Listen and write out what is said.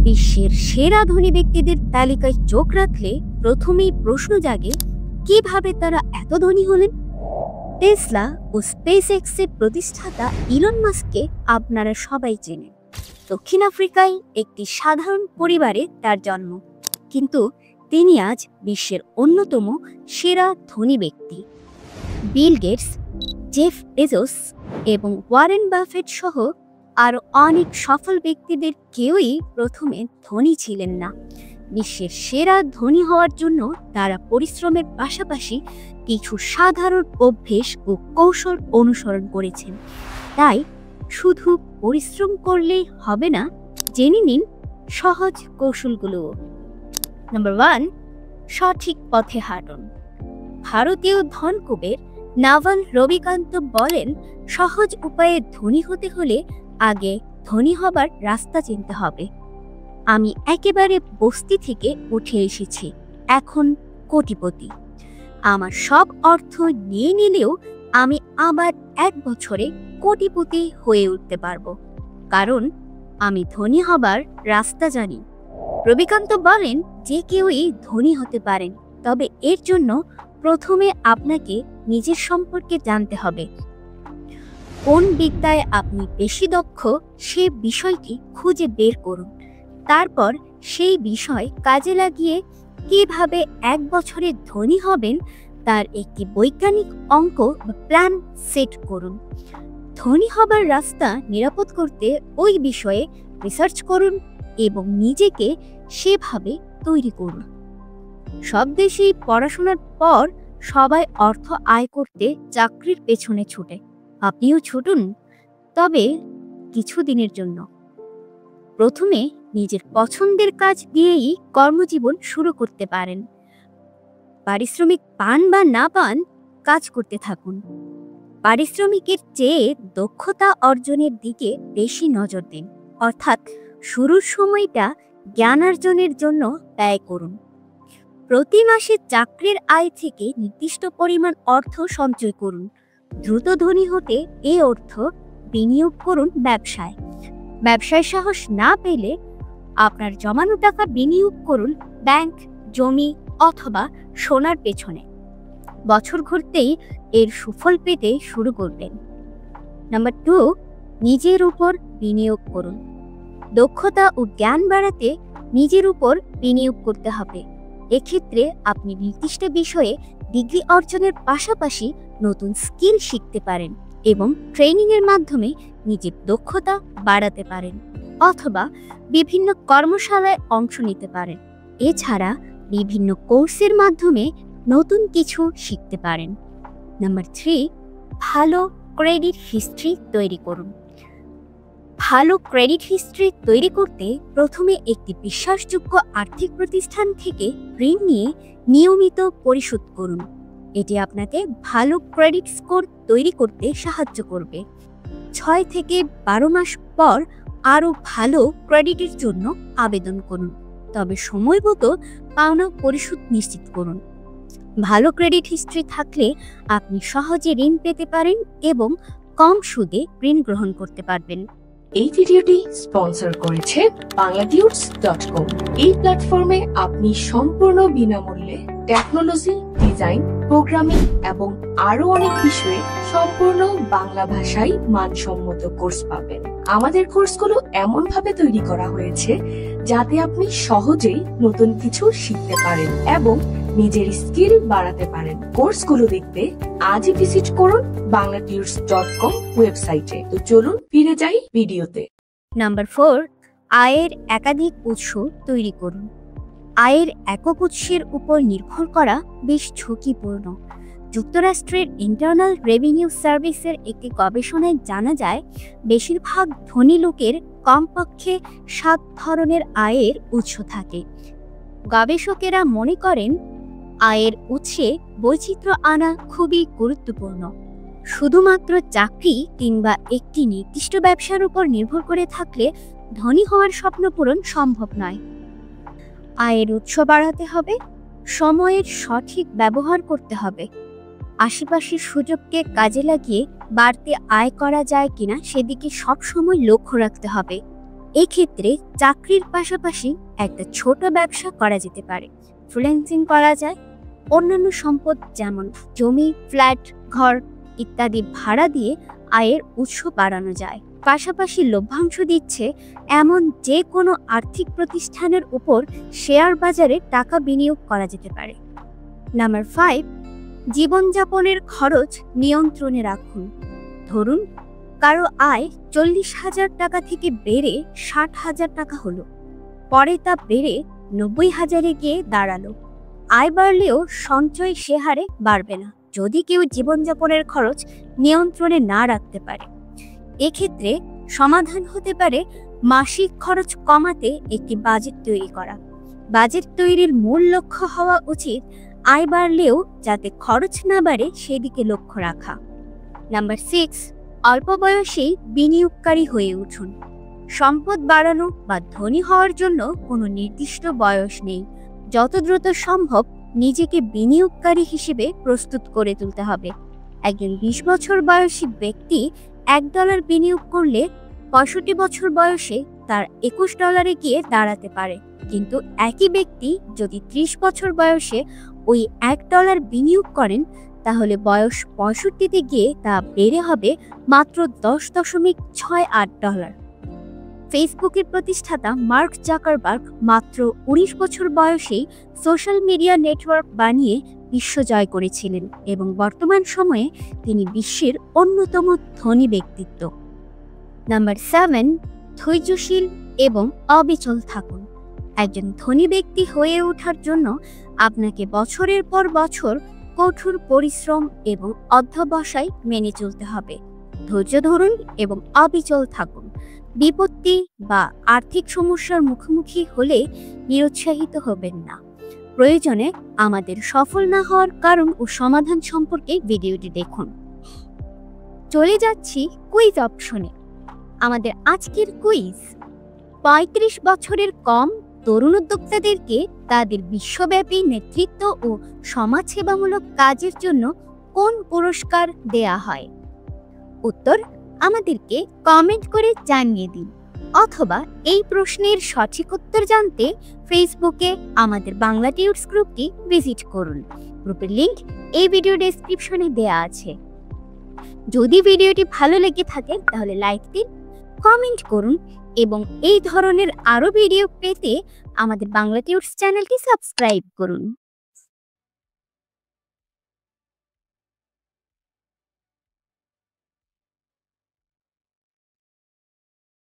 বিশ্বের সেরা ধনী ব্যক্তিদের তালিকায় চোখ রাখলে প্রথমেই প্রশ্ন জাগে, কিভাবে তারা এত ধনী হলেন? টেসলা ও স্পেসএক্সের প্রতিষ্ঠাতা ইলন মাস্ককে আপনারা সবাই চেনেন। দক্ষিণ আফ্রিকায় একটি সাধারণ পরিবারে তার জন্ম, কিন্তু তিনি আজ বিশ্বের অন্যতম সেরা ধনী ব্যক্তি। বিল গেটস, জেফ বেজোস এবং ওয়ারেন বাফেট সহ আরও অনেক সফল ব্যক্তিদের কেউই প্রথমে ধনী ছিলেন না। বিশ্বের সেরা ধনী হওয়ার জন্য তারা পরিশ্রমের পাশাপাশি কিছু সাধারণ অভ্যেস ও কৌশল অনুসরণ করেছেন। তাই শুধু পরিশ্রম করলেই হবে না, জেনে নিন সহজ কৌশলগুলো। নাম্বার 1, সঠিক পথে হাঁটুন। ভারতীয় ধনকুবের নাভাল রবিকান্ত বলেন, সহজ উপায়ে ধনী হতে হলে আগে ধনী হবার রাস্তা চিনতে হবে। আমি একেবারে বস্তি থেকে উঠে এসেছি, এখন কোটিপতি। আমার সব অর্থ নিয়ে নিলেও আমি আবার 1 বছরে কোটিপতি হয়ে উঠতে পারবো, কারণ আমি ধনী হবার রাস্তা জানি। রবিকান্ত বলেন, যে কেউই ধনী হতে পারেন, তবে এর জন্য প্রথমে আপনাকে নিজের সম্পর্কে জানতে হবে। কোন বিদ্যায় আপনি বেশি দক্ষ সে বিষয়টি খুঁজে বের করুন। তারপর সেই বিষয় কাজে লাগিয়ে কিভাবে 1 বছরে ধনী হবেন তার একটি বৈজ্ঞানিক অঙ্ক বা প্ল্যান সেট করুন। ধনী হবার রাস্তা নিরাপদ করতে ওই বিষয়ে রিসার্চ করুন এবং নিজেকে সেভাবে তৈরি করুন। সব দেশেই পড়াশোনার পর সবাই অর্থ আয় করতে চাকরির পেছনে ছুটে, আপনিও ছুটুন, তবে কিছুদিনের জন্য। প্রথমে নিজের পছন্দের কাজ দিয়েই কর্মজীবন শুরু করতে পারেন। পারিশ্রমিক পান বা না পান, কাজ করতে থাকুন। পারিশ্রমিকের চেয়ে দক্ষতা অর্জনের দিকে বেশি নজর দিন, অর্থাৎ শুরুর সময়টা জ্ঞানার্জনের জন্য ব্যয় করুন। প্রতি মাসে চাকরির আয় থেকে নির্দিষ্ট পরিমাণ অর্থ সঞ্চয় করুন। দ্রুত ধনী হতে এই অর্থ বিনিয়োগ করুন ব্যবসায়। ব্যবসায় সাহস না পেলে আপনার জমানো টাকা বিনিয়োগ করুন ব্যাংক, জমি অথবা সোনার পেছনে। বছর ঘুরতেই এর সুফল পেতে শুরু করবেন। নাম্বার 2, নিজের উপর বিনিয়োগ করুন। দক্ষতা ও জ্ঞান বাড়াতে নিজের উপর বিনিয়োগ করতে হবে। এক্ষেত্রে আপনি নির্দিষ্ট বিষয়ে ডিগ্রি অর্জনের পাশাপাশি নতুন স্কিল শিখতে পারেন এবং ট্রেনিংয়ের মাধ্যমে নিজের দক্ষতা বাড়াতে পারেন, অথবা বিভিন্ন কর্মশালায় অংশ নিতে পারেন। এছাড়া বিভিন্ন কোর্সের মাধ্যমে নতুন কিছু শিখতে পারেন। নাম্বার 3, ভালো ক্রেডিট হিস্ট্রি তৈরি করুন। ভালো ক্রেডিট হিস্ট্রি তৈরি করতে প্রথমে একটি বিশ্বাসযোগ্য আর্থিক প্রতিষ্ঠান থেকে ঋণ নিয়ে নিয়মিত পরিশোধ করুন। এটি আপনাকে ভালো ক্রেডিট স্কোর তৈরি করতে সাহায্য করবে। 6 থেকে 12 মাস পর আরও ভালো ক্রেডিটের জন্য আবেদন করুন, তবে সময়মতো পাওনা পরিশোধ নিশ্চিত করুন। ভালো ক্রেডিট হিস্ট্রি থাকলে আপনি সহজে ঋণ পেতে পারেন এবং কম সুদে ঋণ গ্রহণ করতে পারবেন। এই ভিডিওটি স্পন্সর করেছে bangladudes.com। এই প্ল্যাটফর্মে আপনি সম্পূর্ণ বিনামূল্যে টেকনোলজি, ডিজাইন, প্রোগ্রামিং এবং আরো অনেক বিষয়ে সম্পূর্ণ বাংলা ভাষায় মানসম্মত কোর্স পাবেন। আমাদের কোর্সগুলো এমন ভাবে তৈরি করা হয়েছে যাতে আপনি সহজেই নতুন কিছু শিখতে পারেন এবং নিজের স্কিল বাড়াতে পারেন। কোর্সগুলো দেখতে আজই ভিজিট করুন bangladudes.com ওয়েবসাইটে। তো চলুন ফিরে যাই ভিডিওতে। নাম্বার 4, আয়ের একাধিক উৎস তৈরি করুন। আয়ের একক উৎসের উপর নির্ভর করা বেশ ঝুঁকিপূর্ণ। যুক্তরাষ্ট্রের ইন্টারনাল রেভিনিউ সার্ভিসের একটি গবেষণায় জানা যায়, বেশিরভাগ ধনী লোকের কমপক্ষে 7 ধরনের আয়ের উৎস থাকে। গবেষকেরা মনে করেন আয়ের উৎসে বৈচিত্র্য আনা খুবই গুরুত্বপূর্ণ। শুধুমাত্র চাকরি কিংবা একটি নির্দিষ্ট ব্যবসার উপর নির্ভর করে থাকলে ধনী হওয়ার স্বপ্ন পূরণ সম্ভব নয়। আয়ের উৎস বাড়াতে হবে, সময়ের সঠিক ব্যবহার করতে হবে, আশেপাশের সুযোগকে কাজে লাগিয়ে বাড়তি আয় করা যায় কিনা সেদিকে সবসময় লক্ষ্য রাখতে হবে। এক্ষেত্রে চাকরির পাশাপাশি একটা ছোট ব্যবসা করা যেতে পারে। ফ্রিল্যান্সিং করা যায়। অন্যান্য সম্পদ যেমন জমি, ফ্ল্যাট, ঘর ইত্যাদি ভাড়া দিয়ে আয়ের উৎস বাড়ানো যায়। পাশাপাশি লভ্যাংশ দিচ্ছে এমন যে কোনো আর্থিক প্রতিষ্ঠানের উপর শেয়ার বাজারে টাকা বিনিয়োগ করা যেতে পারে। নাম্বার 5, জীবনযাপনের খরচ নিয়ন্ত্রণে রাখুন। ধরুন কারো আয় 40,000 টাকা থেকে বেড়ে 60,000 টাকা হলো, পরে তা বেড়ে 90,000-এ গিয়ে দাঁড়ালো। আয় বাড়লেও সঞ্চয় সে হারে বাড়বে না যদি কেউ জীবনযাপনের খরচ নিয়ন্ত্রণে না রাখতে পারে। এক্ষেত্রে সমাধান হতে পারে মাসিক খরচ কমাতে একটি বাজেট তৈরি করা। বাজেট তৈরির মূল লক্ষ্য হওয়া উচিত আয় বাড়লেও যাতে খরচ না বাড়ে সেদিকে লক্ষ্য রাখা। নাম্বার 6, অল্প বয়সেই বিনিয়োগকারী হয়ে উঠুন। সম্পদ বাড়ানো বা ধনী হওয়ার জন্য কোনো নির্দিষ্ট বয়স নেই। যত দ্রুত সম্ভব নিজেকে বিনিয়োগকারী হিসেবে প্রস্তুত করে তুলতে হবে। একজন 20 বছর বয়সী ব্যক্তি $1 বিনিয়োগ করলে 65 বছর বয়সে তার $21 গিয়ে দাঁড়াতে পারে, কিন্তু একই ব্যক্তি যদি 30 বছর বয়সে ওই $1 বিনিয়োগ করেন তাহলে বয়স 65-তে গিয়ে তা বেড়ে হবে মাত্র $10.68। ফেসবুকের প্রতিষ্ঠাতা মার্ক জাকারবার্গ মাত্র 19 বছর বয়সেই সোশ্যাল মিডিয়া নেটওয়ার্ক বানিয়ে বিশ্ব জয় করেছিলেন এবং বর্তমান সময়ে তিনি বিশ্বের অন্যতম ধনী ব্যক্তিত্ব। নাম্বার 7, ধৈর্যশীল এবং অবিচল থাকুন। একজন ধনী ব্যক্তি হয়ে ওঠার জন্য আপনাকে বছরের পর বছর কঠোর পরিশ্রম এবং অধ্যবসায় মেনে চলতে হবে। ধৈর্য ধরুন এবং অবিচল থাকুন। বিপত্তি বা আর্থিক সমস্যার মুখোমুখি হলে নিরুৎসাহিত হবেন না। প্রয়োজনে আমাদের সফল না হওয়ার কারণ ও সমাধান সম্পর্কে ভিডিওটি দেখুন। চলে যাচ্ছি কুইজ অপশনে। আমাদের আজকের কুইজ, 35 বছরের কম তরুণ উদ্যোক্তাদেরকে তাদের বিশ্বব্যাপী নেতৃত্ব ও সমাজসেবামূলক কাজের জন্য কোন পুরস্কার দেয়া হয়? উত্তর আমাদেরকে কমেন্ট করে জানিয়ে দিন, অথবা এই প্রশ্নের সঠিক উত্তর জানতে ফেসবুকে আমাদের বাংলা টিউটস গ্রুপটি ভিজিট করুন। গ্রুপের লিংক এই ভিডিও ডেসক্রিপশনে দেয়া আছে। যদি ভিডিওটি ভালো লেগে থাকে তাহলে লাইক দিন, কমেন্ট করুন এবং এই ধরনের আরো ভিডিও পেতে আমাদের বাংলা টিউটস চ্যানেলটি সাবস্ক্রাইব করুন।